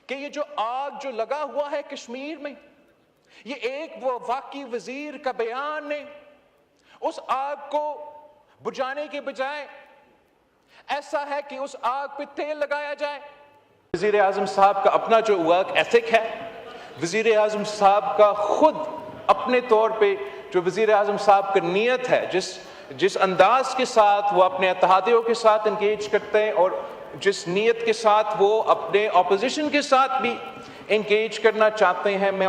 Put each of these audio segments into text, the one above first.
کہ یہ جو آگ جو لگا ہوا ہے کشمیر میں، یہ ایک وفاقی وزیر کا بیان نے اس آگ کو بجھانے کے بجائے ایسا ہے کہ اس آگ پہ تیل لگایا جائے۔ وزیر اعظم صاحب کا اپنا جو ورک ایتھک ہے، وزیر اعظم صاحب کا خود اپنے طور پہ جو وزیر اعظم صاحب کا نیت ہے، جس انداز کے ساتھ وہ اپنے اتحادیوں کے ساتھ انگیج کرتے ہیں اور جس نیت کے ساتھ وہ اپنے اپوزیشن کے ساتھ بھی انگیج کرنا چاہتے ہیں، میں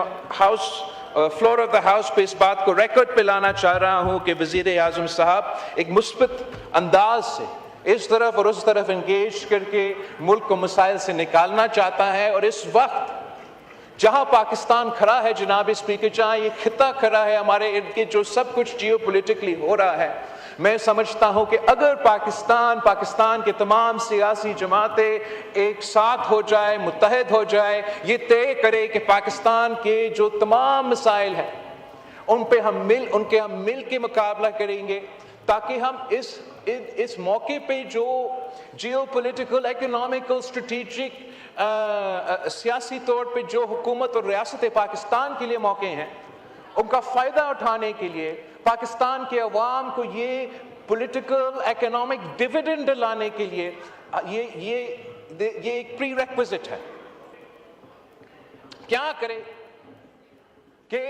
فلور آف دا ہاؤس پہ اس بات کو ریکارڈ پہ لانا چاہ رہا ہوں کہ وزیر اعظم صاحب ایک مثبت انداز سے اس طرف اور اس طرف انگیج کر کے ملک کو مسائل سے نکالنا چاہتا ہے۔ اور اس وقت جہاں پاکستان کھڑا ہے جناب اسپیکر، جہاں یہ خطہ کھڑا ہے، ہمارے ارد گرد جو سب کچھ جیو پولیٹیکلی ہو رہا ہے، میں سمجھتا ہوں کہ اگر پاکستان کے تمام سیاسی جماعتیں ایک ساتھ ہو جائے، متحد ہو جائے، یہ طے کرے کہ پاکستان کے جو تمام مسائل ہیں ان ہم مل کے مقابلہ کریں گے، تاکہ ہم اس موقع پہ جو جیو پولیٹیکل، اکنامکل، اسٹریٹجک، سیاسی طور پہ جو حکومت اور ریاست پاکستان کے لیے موقع ہیں، ان کا فائدہ اٹھانے کے لیے پاکستان کے عوام کو یہ پولیٹیکل اکنامک ڈیویڈنڈ لانے کے لیے یہ ایک پری ریکویزٹ ہے۔ کیا کرے کہ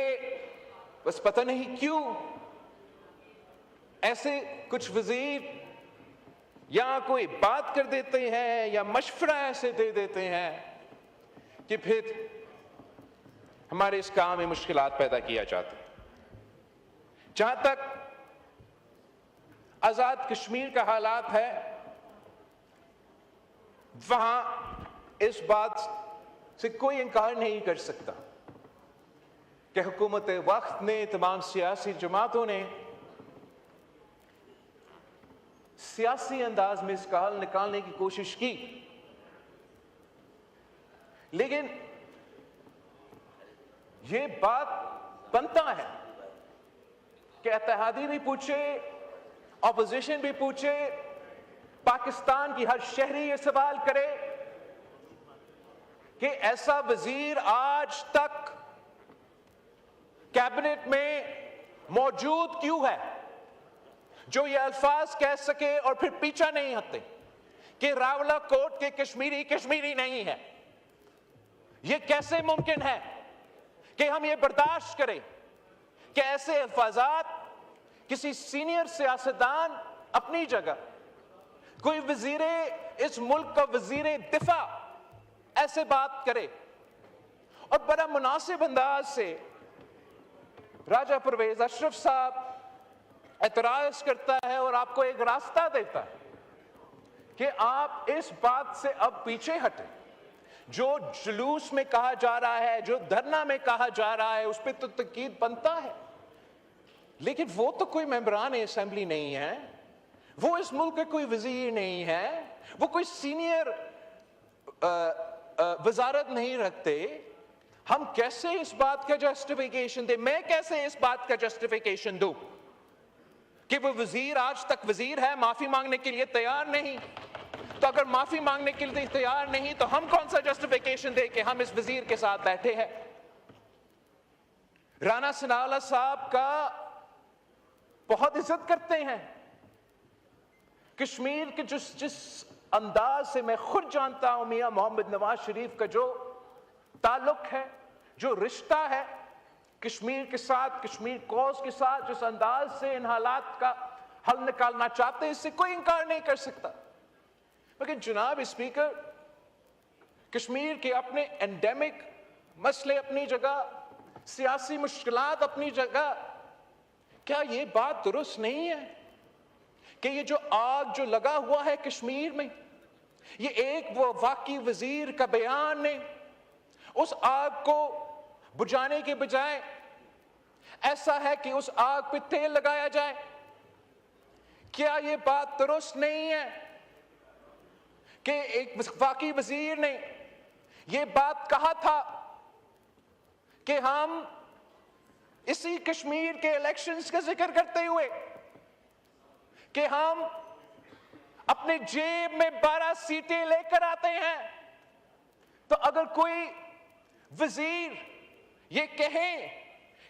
بس پتہ نہیں کیوں ایسے کچھ وزیر یا کوئی بات کر دیتے ہیں یا مشورہ ایسے دے دیتے ہیں کہ پھر ہمارے اس کام میں مشکلات پیدا کیا جاتا ہے۔ جہاں تک آزاد کشمیر کا حالات ہے، وہاں اس بات سے کوئی انکار نہیں کر سکتا کہ حکومت وقت نے، تمام سیاسی جماعتوں نے سیاسی انداز میں اس کا حل نکالنے کی کوشش کی، لیکن یہ بات بنتا ہے کہ اتحادی بھی پوچھے، اپوزیشن بھی پوچھے، پاکستان کی ہر شہری یہ سوال کرے کہ ایسا وزیر آج تک کیبنٹ میں موجود کیوں ہے جو یہ الفاظ کہہ سکے اور پھر پیچھا نہیں ہٹتے کہ راولہ کوٹ کے کشمیری نہیں ہے۔ یہ کیسے ممکن ہے کہ ہم یہ برداشت کریں کہ ایسے الفاظات کسی سینئر سیاستدان اپنی جگہ، کوئی وزیر اس ملک کا وزیر دفاع ایسے بات کرے اور بڑا مناسب انداز سے راجہ پرویز اشرف صاحب اعتراض کرتا ہے اور آپ کو ایک راستہ دیتا ہے کہ آپ اس بات سے اب پیچھے ہٹیں۔ جو جلوس میں کہا جا رہا ہے، جو دھرنا میں کہا جا رہا ہے، اس پہ تو تنقید بنتا ہے، لیکن وہ تو کوئی ممبران اسمبلی نہیں ہے، وہ اس ملک کا کوئی وزیر نہیں ہے، وہ کوئی سینئر وزارت نہیں رکھتے۔ ہم کیسے اس بات کا جسٹیفیکیشن دیں؟ میں کیسے اس بات کا جسٹیفیکیشن دوں کہ وہ وزیر آج تک وزیر ہے، معافی مانگنے کے لیے تیار نہیں؟ تو اگر معافی مانگنے کے لیے تیار نہیں تو ہم کون سا جسٹیفیکیشن دیں کہ ہم اس وزیر کے ساتھ بیٹھے ہیں؟ رانا ثناءاللہ صاحب کا بہت عزت کرتے ہیں، کشمیر کے جس انداز سے میں خود جانتا ہوں میاں محمد نواز شریف کا جو تعلق ہے، جو رشتہ ہے کشمیر کے ساتھ، کشمیر کوز کے ساتھ، جس انداز سے ان حالات کا حل نکالنا چاہتے ہیں، اس سے کوئی انکار نہیں کر سکتا۔ لیکن جناب اسپیکر، کشمیر کے اپنے انڈیمک مسئلے اپنی جگہ، سیاسی مشکلات اپنی جگہ، کیا یہ بات درست نہیں ہے کہ یہ جو آگ جو لگا ہوا ہے کشمیر میں، یہ ایک وفاقی وزیر کا بیان نے اس آگ کو بجھانے کے بجائے ایسا ہے کہ اس آگ پہ تیل لگایا جائے؟ کیا یہ بات درست نہیں ہے کہ ایک وفاقی وزیر نے یہ بات کہا تھا کہ ہم اسی کشمیر کے الیکشنز کا ذکر کرتے ہوئے کہ ہم اپنے جیب میں 12 سیٹیں لے کر آتے ہیں، تو اگر کوئی وزیر یہ کہیں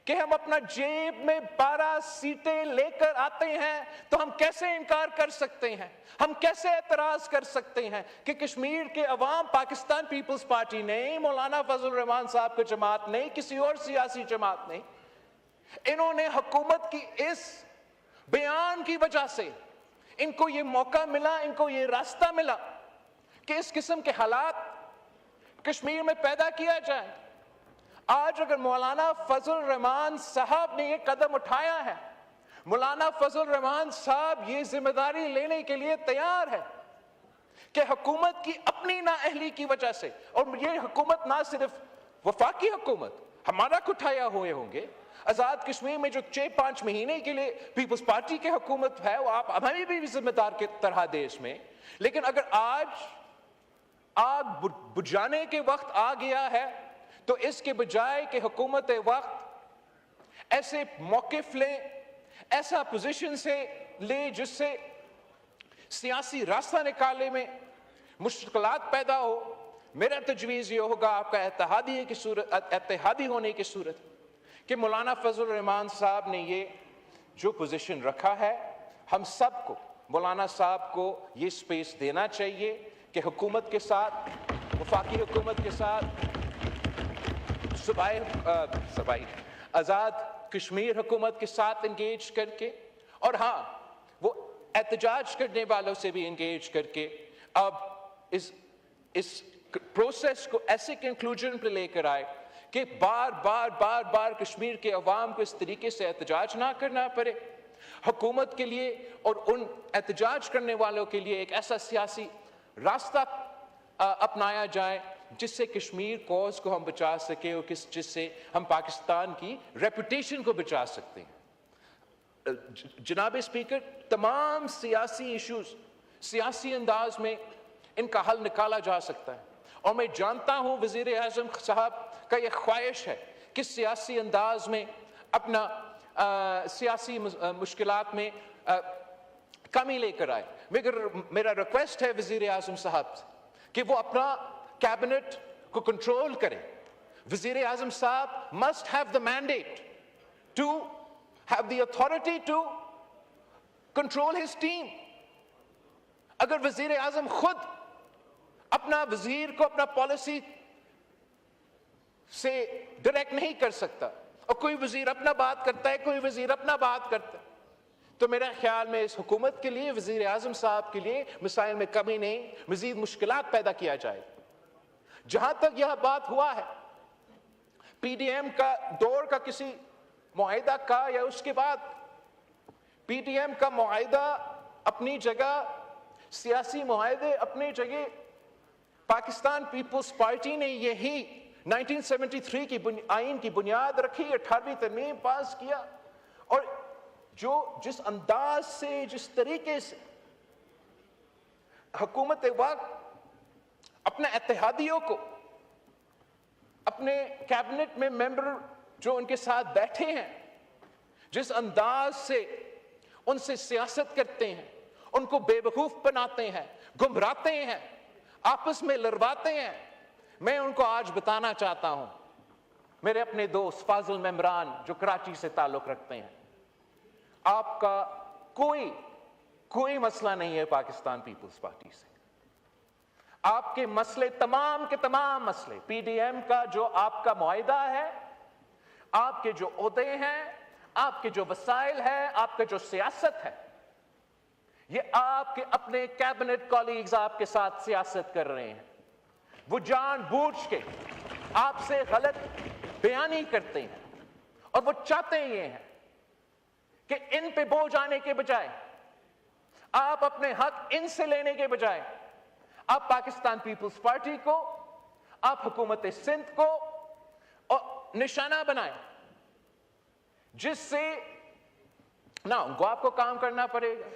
کہ ہم اپنا جیب میں 12 سیٹیں لے کر آتے ہیں تو ہم کیسے انکار کر سکتے ہیں؟ ہم کیسے اعتراض کر سکتے ہیں کہ کشمیر کے عوام پاکستان پیپلز پارٹی نہیں، مولانا فضل الرحمان صاحب کی جماعت نہیں، کسی اور سیاسی جماعت نہیں، انہوں نے حکومت کی اس بیان کی وجہ سے ان کو یہ موقع ملا، ان کو یہ راستہ ملا کہ اس قسم کے حالات کشمیر میں پیدا کیا جائے۔ آج اگر مولانا فضل الرحمان صاحب نے یہ قدم اٹھایا ہے، مولانا فضل الرحمان صاحب یہ ذمہ داری لینے کے لیے تیار ہے کہ حکومت کی اپنی نااہلی کی وجہ سے، اور یہ حکومت نہ صرف وفاقی حکومت ہمارا اٹھایا ہوئے ہوں گے، آزاد کشمیر میں جو 6-5 مہینے کے لیے پیپلز پارٹی کی حکومت ہے وہ آپ ہمیں بھی ذمہ دار کے طرح دیش میں، لیکن اگر آج آگ بجھانے کے وقت آ گیا ہے تو اس کے بجائے کہ حکومت وقت ایسے موقف لیں، ایسا پوزیشن سے لے جس سے سیاسی راستہ نکالنے میں مشکلات پیدا ہو، میرا تجویز یہ ہوگا آپ کا اتحادی ہونے کی صورت کہ مولانا فضل الرحمان صاحب نے یہ جو پوزیشن رکھا ہے، ہم سب کو مولانا صاحب کو یہ سپیس دینا چاہیے کہ حکومت کے ساتھ، وفاقی حکومت کے ساتھ، صوبائی آزاد کشمیر حکومت کے ساتھ انگیج کر کے، اور ہاں وہ احتجاج کرنے والوں سے بھی انگیج کر کے اب اس پروسیس کو ایسے کنکلوژن پہ لے کر آئے کہ بار بار کشمیر کے عوام کو اس طریقے سے احتجاج نہ کرنا پڑے، حکومت کے لیے اور ان احتجاج کرنے والوں کے لیے ایک ایسا سیاسی راستہ اپنایا جائے جس سے کشمیر کوز کو ہم بچا سکیں اور جس سے ہم پاکستان کی ریپوٹیشن کو بچا سکتے ہیں۔ جناب اسپیکر، تمام سیاسی ایشوز سیاسی انداز میں ان کا حل نکالا جا سکتا ہے، اور میں جانتا ہوں وزیر اعظم صاحب کا یہ خواہش ہے کہ سیاسی انداز میں اپنا سیاسی مشکلات میں کمی لے کر آئے، مگر میرا ریکویسٹ ہے وزیر اعظم صاحب سے کہ وہ اپنا کیبنٹ کو کنٹرول کرے۔ وزیر اعظم صاحب must have the mandate to have the authority to control his team۔ اگر وزیر اعظم خود اپنا وزیر کو اپنا پالیسی سے ڈائریکٹ نہیں کر سکتا، اور کوئی وزیر اپنا بات کرتا ہے، کوئی وزیر اپنا بات کرتا ہے، تو میرا خیال میں اس حکومت کے لیے، وزیر اعظم صاحب کے لیے مسائل میں کمی نہیں، مزید مشکلات پیدا کیا جائے۔ جہاں تک یہ بات ہوا ہے پی ڈی ایم کا دور کا کسی معاہدہ کا یا اس کے بعد، پی ڈی ایم کا معاہدہ اپنی جگہ، سیاسی معاہدے اپنی جگہ، پاکستان پیپلز پارٹی نے یہی 1973 کی آئین کی بنیاد رکھی، 18ویں ترمیم پاس کیا، اور جس انداز سے، جس طریقے سے حکومت وقت اپنے اتحادیوں کو، اپنے کیبنٹ میں ممبر جو ان کے ساتھ بیٹھے ہیں، جس انداز سے ان سے سیاست کرتے ہیں، ان کو بے وقوف بناتے ہیں، گمراتے ہیں، آپس میں لڑواتے ہیں، میں ان کو آج بتانا چاہتا ہوں، میرے اپنے دوست فاضل ممبران جو کراچی سے تعلق رکھتے ہیں، آپ کا کوئی مسئلہ نہیں ہے پاکستان پیپلز پارٹی سے۔ آپ کے مسئلے، تمام کے تمام مسئلے، پی ڈی ایم کا جو آپ کا معاہدہ ہے، آپ کے جو عہدے ہیں، آپ کے جو وسائل ہیں، آپ کا جو سیاست ہے، یہ آپ کے اپنے کیبنٹ کولیگز آپ کے ساتھ سیاست کر رہے ہیں، وہ جان بوجھ کے آپ سے غلط بیانی کرتے ہیں، اور وہ چاہتے یہ ہیں کہ ان پہ بوجھ آنے کے بجائے، آپ اپنے حق ان سے لینے کے بجائے، آپ پاکستان پیپلز پارٹی کو، آپ حکومت سندھ کو نشانہ بنائیں، جس سے نہ ان کو آپ کو کام کرنا پڑے گا،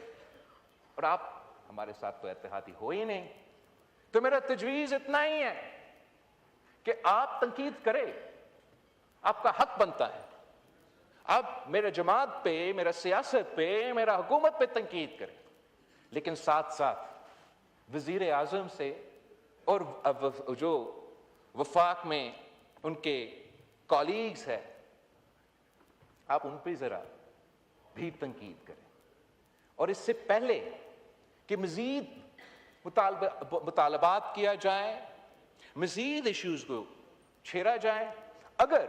اور آپ ہمارے ساتھ تو اتحادی ہو ہی نہیں۔ تو میرا تجویز اتنا ہی ہے کہ آپ تنقید کریں، آپ کا حق بنتا ہے، آپ میرے جماعت پہ، میرا سیاست پہ، میرا حکومت پہ تنقید کریں، لیکن ساتھ ساتھ وزیر اعظم سے اور جو وفاق میں ان کے کالیگز ہے، آپ ان پہ ذرا بھی تنقید کریں، اور اس سے پہلے کہ مزید مطالبات کیا جائے، مزید ایشوز کو چھیڑا جائے، اگر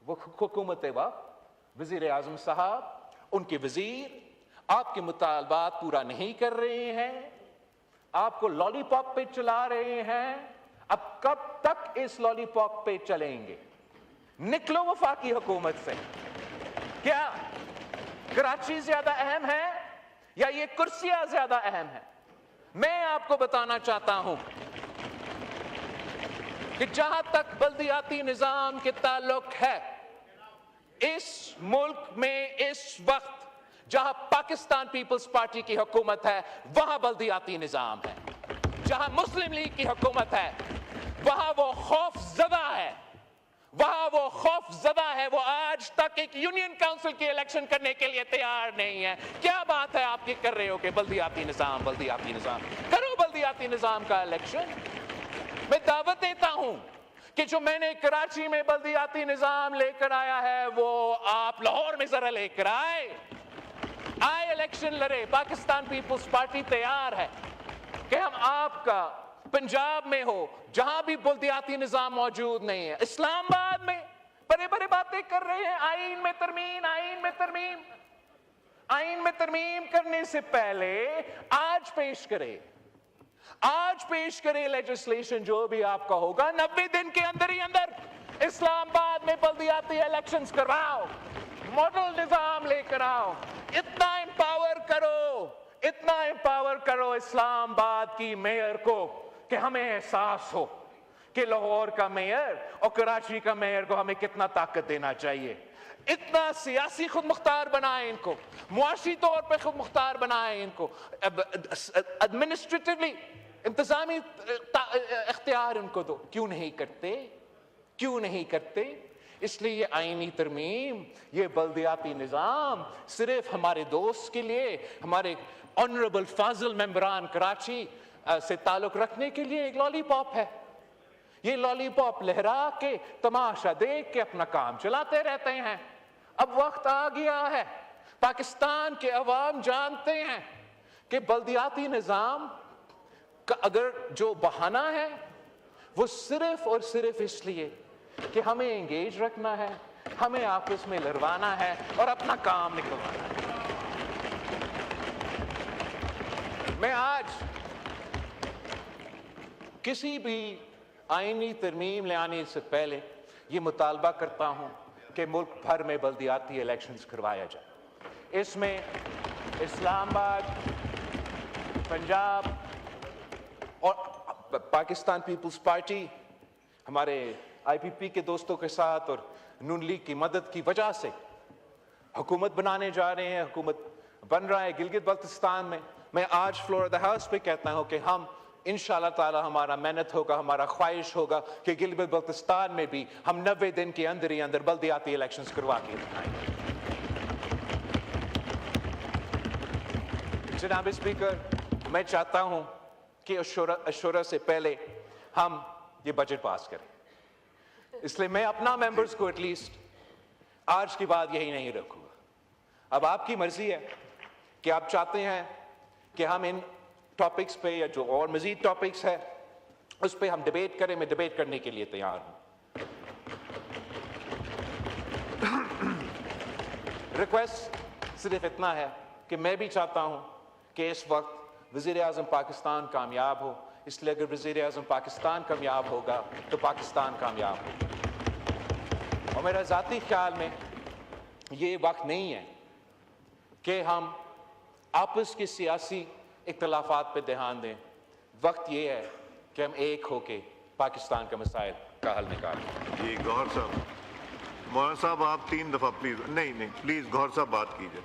وہ حکومت وقت وزیر اعظم صاحب، ان کے وزیر آپ کے مطالبات پورا نہیں کر رہے ہیں، آپ کو لالی پاپ پہ چلا رہے ہیں، اب کب تک اس لالی پاپ پہ چلیں گے؟ نکلو وفاقی حکومت سے۔ کیا کراچی زیادہ اہم ہے یا یہ کرسیاں زیادہ اہم ہیں؟ میں آپ کو بتانا چاہتا ہوں کہ جہاں تک بلدیاتی نظام کے تعلق ہے، اس ملک میں اس وقت جہاں پاکستان پیپلز پارٹی کی حکومت ہے وہاں بلدیاتی نظام ہے، جہاں مسلم لیگ کی حکومت ہے وہاں وہ خوف زدہ ہے، وہاں وہ خوف زدہ ہے، وہ آج تک ایک یونین کاؤنسل کی الیکشن کرنے کے لیے تیار نہیں ہے۔ کیا بات ہے آپ یہ کر رہے ہو کہ بلدیاتی نظام کرو، بلدیاتی نظام کا الیکشن۔ میں دعوت دیتا ہوں کہ جو میں نے کراچی میں بلدیاتی نظام لے کر آیا ہے وہ آپ لاہور میں ذرا لے کر آئے الیکشن لڑے۔ پاکستان پیپلز پارٹی تیار ہے کہ ہم آپ کا پنجاب میں ہو جہاں بھی بلدیاتی نظام موجود نہیں ہے، اسلام آباد میں بڑے بڑے باتیں کر رہے ہیں، آئین میں ترمیم کرنے سے پہلے آج پیش کرے لیجسلیشن جو بھی آپ کا ہوگا، 90 دن کے اندر ہی اندر اسلام آباد میں بلدیاتی الیکشنز کراؤ، ماڈل نظام لے کر آؤ، اتنا امپاور کرو اسلام آباد کی میئر کو کہ ہمیں احساس ہو کہ لاہور کا میئر اور کراچی کا میئر کو ہمیں کتنا طاقت دینا چاہیے۔ اتنا سیاسی خود مختار بنائیں ان کو، معاشی طور پہ خود مختار بنائیں ان کو، ایڈمنسٹریٹولی انتظامی اختیار ان کو دو۔ کیوں نہیں کرتے؟ اس لیے یہ آئینی ترمیم، یہ بلدیاتی نظام صرف ہمارے دوست کے لیے، ہمارے آنریبل فاضل ممبران کراچی سے تعلق رکھنے کے لیے ایک لالی پاپ ہے۔ یہ لالی پاپ لہرا کے، تماشا دیکھ کے اپنا کام چلاتے رہتے ہیں۔ اب وقت آ گیا ہے، پاکستان کے عوام جانتے ہیں کہ بلدیاتی نظام کا اگر جو بہانہ ہے وہ صرف اور صرف اس لیے کہ ہمیں انگیج رکھنا ہے، ہمیں آپس میں لڑوانا ہے اور اپنا کام نکلوانا ہے۔ میں آج کسی بھی آئینی ترمیم لے آنے سے پہلے یہ مطالبہ کرتا ہوں کہ ملک بھر میں بلدیاتی الیکشنز کروایا جائے۔ اس میں اسلام آباد، پنجاب اور پاکستان پیپلز پارٹی ہمارے آئی پی پی کے دوستوں کے ساتھ اور نون لیگ کی مدد کی وجہ سے حکومت بنانے جا رہے ہیں، حکومت بن رہا ہے گلگت بلتستان میں۔ میں آج فلور آف دی ہاؤس پہ کہتا ہوں کہ ہم انشاءاللہ تعالی ہمارا محنت ہوگا، ہمارا خواہش ہوگا کہ گلگت بلتستان میں بھی ہم 90 دن کے اندر ہی اندر بلدیاتی الیکشنز کروا کے دکھائیں گے۔ جناب اسپیکر، میں چاہتا ہوں کہ عشورہ سے پہلے ہم یہ بجٹ پاس کریں، اس لیے میں اپنا ممبرز کو ایٹ لیسٹ آج کی بات یہی نہیں رکھوں گا۔ اب آپ کی مرضی ہے کہ آپ چاہتے ہیں کہ ہم ان ٹاپکس پہ یا جو اور مزید ٹاپکس ہے اس پہ ہم ڈیبیٹ کریں، میں ڈیبیٹ کرنے کے لیے تیار ہوں۔ ریکویسٹ صرف اتنا ہے کہ میں بھی چاہتا ہوں کہ اس وقت وزیر اعظم پاکستان کامیاب ہو، اس لیے اگر وزیر اعظم پاکستان کامیاب ہوگا تو پاکستان کامیاب ہوگا۔ اور میرا ذاتی خیال میں یہ وقت نہیں ہے کہ ہم آپس کی سیاسی اختلافات پہ دھیان دیں، وقت یہ ہے کہ ہم ایک ہو کے پاکستان کے مسائل کا حل نکالیں۔ جی گوہر صاحب، مولانا صاحب آپ 3 دفعہ پلیز نہیں پلیز گوہر صاحب بات کیجئے۔